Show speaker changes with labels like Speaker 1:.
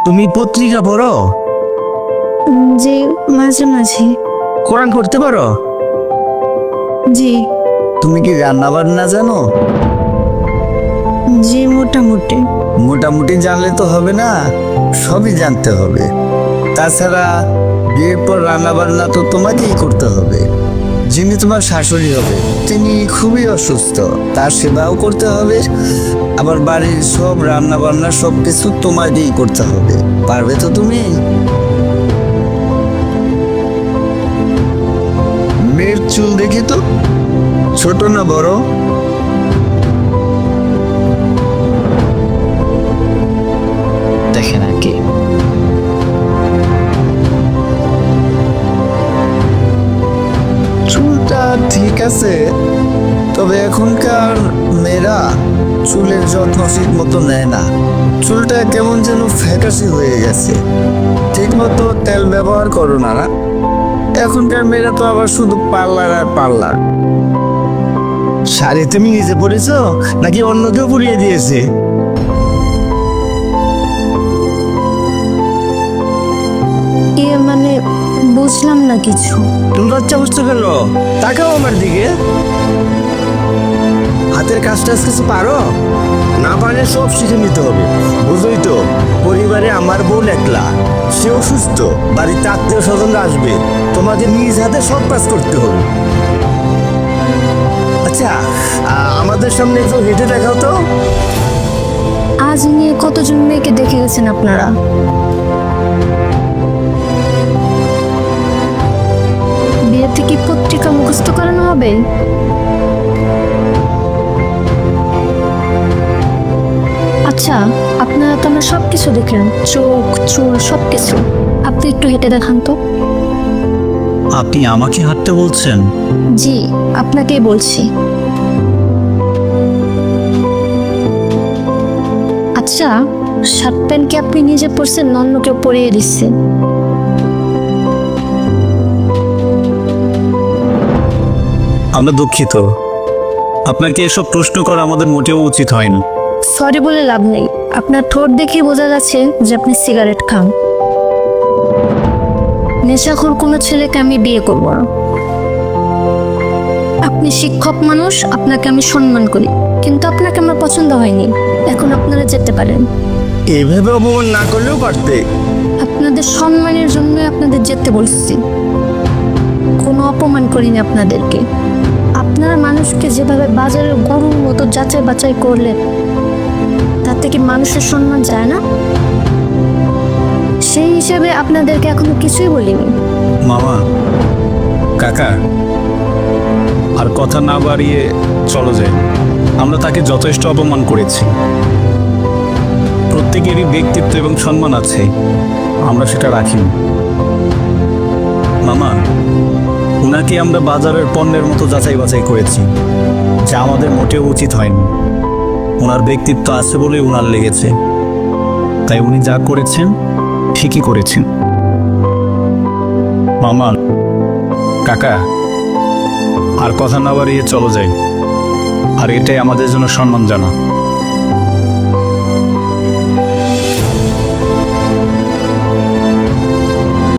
Speaker 1: তুমি পত্রিকা পড়ো?
Speaker 2: জি, মাঝে মাঝে।
Speaker 1: কোরআন পড়তে পারো?
Speaker 2: জি।
Speaker 1: তুমি কি রান্না বান্না জানো?
Speaker 2: জি, মোটামুটি।
Speaker 1: মোটামুটি জানলে তো হবে না, সবই জানতে হবে। তাছাড়া বিয়ের পর রান্না বান্না তো তোমাকেই করতে হবে। যিনি তোমার শাশুড়ি হবে তিনি খুবই অসুস্থ, তার সেবাও করতে হবে, আবার বাড়ির সব রান্না বান্না সব কিছু তোমাকেই করতে হবে। পারবে তো তুমি? মেয়ের চুল দেখি তো, ছোট না বড়? দেখে নাকি? চুলটা ঠিক আছে, তবে এখনকার মেয়েরা চুলের যত্ন ঠিক মতো নেয় না। চুলটা কেমন যেন ফ্যাকাশে হয়ে গেছে। ঠিক মতো তেল ব্যবহার করো না। এখনকার মেয়েরা তো আবার শুধু পার্লার আর পার্লার। শাড়ি তুমি নিজে পরেছো নাকি অন্য কেউ পরিয়ে দিয়েছে?
Speaker 2: মানে বুঝলাম না কিছু।
Speaker 1: তুমি লজ্জা বুঝতে পেলো? তাকাও আমার দিকে। হাতের কাজ টাজ কিছু পারো? না পারলে সব শিখে নিতে হবে। বুঝোই তো, পরিবারে আমার বোন একলা, সে অসুস্থ, বাড়িতে আত্মীয় স্বজনরা আসবে, তোমাকে নিজ হাতে সব কাজ করতে হবে। আচ্ছা, আমাদের সামনে একটু হেঁটে দেখাও তো।
Speaker 2: আজ নিয়ে কতজন মেয়েকে দেখে গেছেন আপনারা? বিয়েতে কি পত্রিকা মুখস্থ করানো হবে? আচ্ছা, আপনারা তো আমরা সবকিছু দেখলেন, চোখ চুল সবকিছু। আপনি একটু হেঁটে দেখান তো।
Speaker 1: আপনি আমাকে হাঁটতে বলছেন?
Speaker 2: জি, আপনাকেই বলছি। আচ্ছা, শার্ট প্যান্ট কি আপনি নিজে পরছেন না অন্য কেউ পরিয়ে দিচ্ছে?
Speaker 1: আমরা দুঃখিত, আপনাকে এসব প্রশ্ন করা আমাদের মোটেও উচিত হয়নি।
Speaker 2: সরি বলে লাভ নেই, আপনার ঠোঁট দেখে বোঝা যাচ্ছে যে আপনি সিগারেট খান। নেশাখোর কোনো ছেলেকে আমি বিয়ে করব না। আপনি শিক্ষক মানুষ, আপনাকে আমি সম্মান করি, কিন্তু আপনাকে আমার পছন্দ হয়নি। এখন আপনারা যেতে পারেন।
Speaker 1: এভাবে অপমান না করলেও পারতে।
Speaker 2: আপনাদের সম্মানের জন্য আপনাদের যেতে বলছি, কোনো অপমান করিনি আপনাদেরকে। আপনারা মানুষকে যেভাবে বাজারের গরুর মতো যাচাই বাছাই করলেন, তাতে কি মানুষের সম্মান যায় না? সেই হিসেবে আপনাদেরকে এখনো কিছুই বলিনি।
Speaker 1: মামা, কাকা, আর কথা না বাড়িয়ে চলো যাই। আমরা তাকে যথেষ্ট অপমান করেছি। প্রত্যেকেরই ব্যক্তিত্ব এবং সম্মান আছে, আমরা সেটা রাখি। মামা, উনাকে আমরা বাজারের পণ্যের মতো যাচাই বাছাই করেছি, যা আমাদের মোটেও উচিত হয়নি। ওনার ব্যক্তিত্ব আছে বলে উনার লেগেছে, তাই উনি যা করেছেন ঠিকই করেছেন। মামা, কাকা, আর কথা না বাড়িয়ে চলো যাই। আর এটাই আমাদের জন্য সম্মান জানা।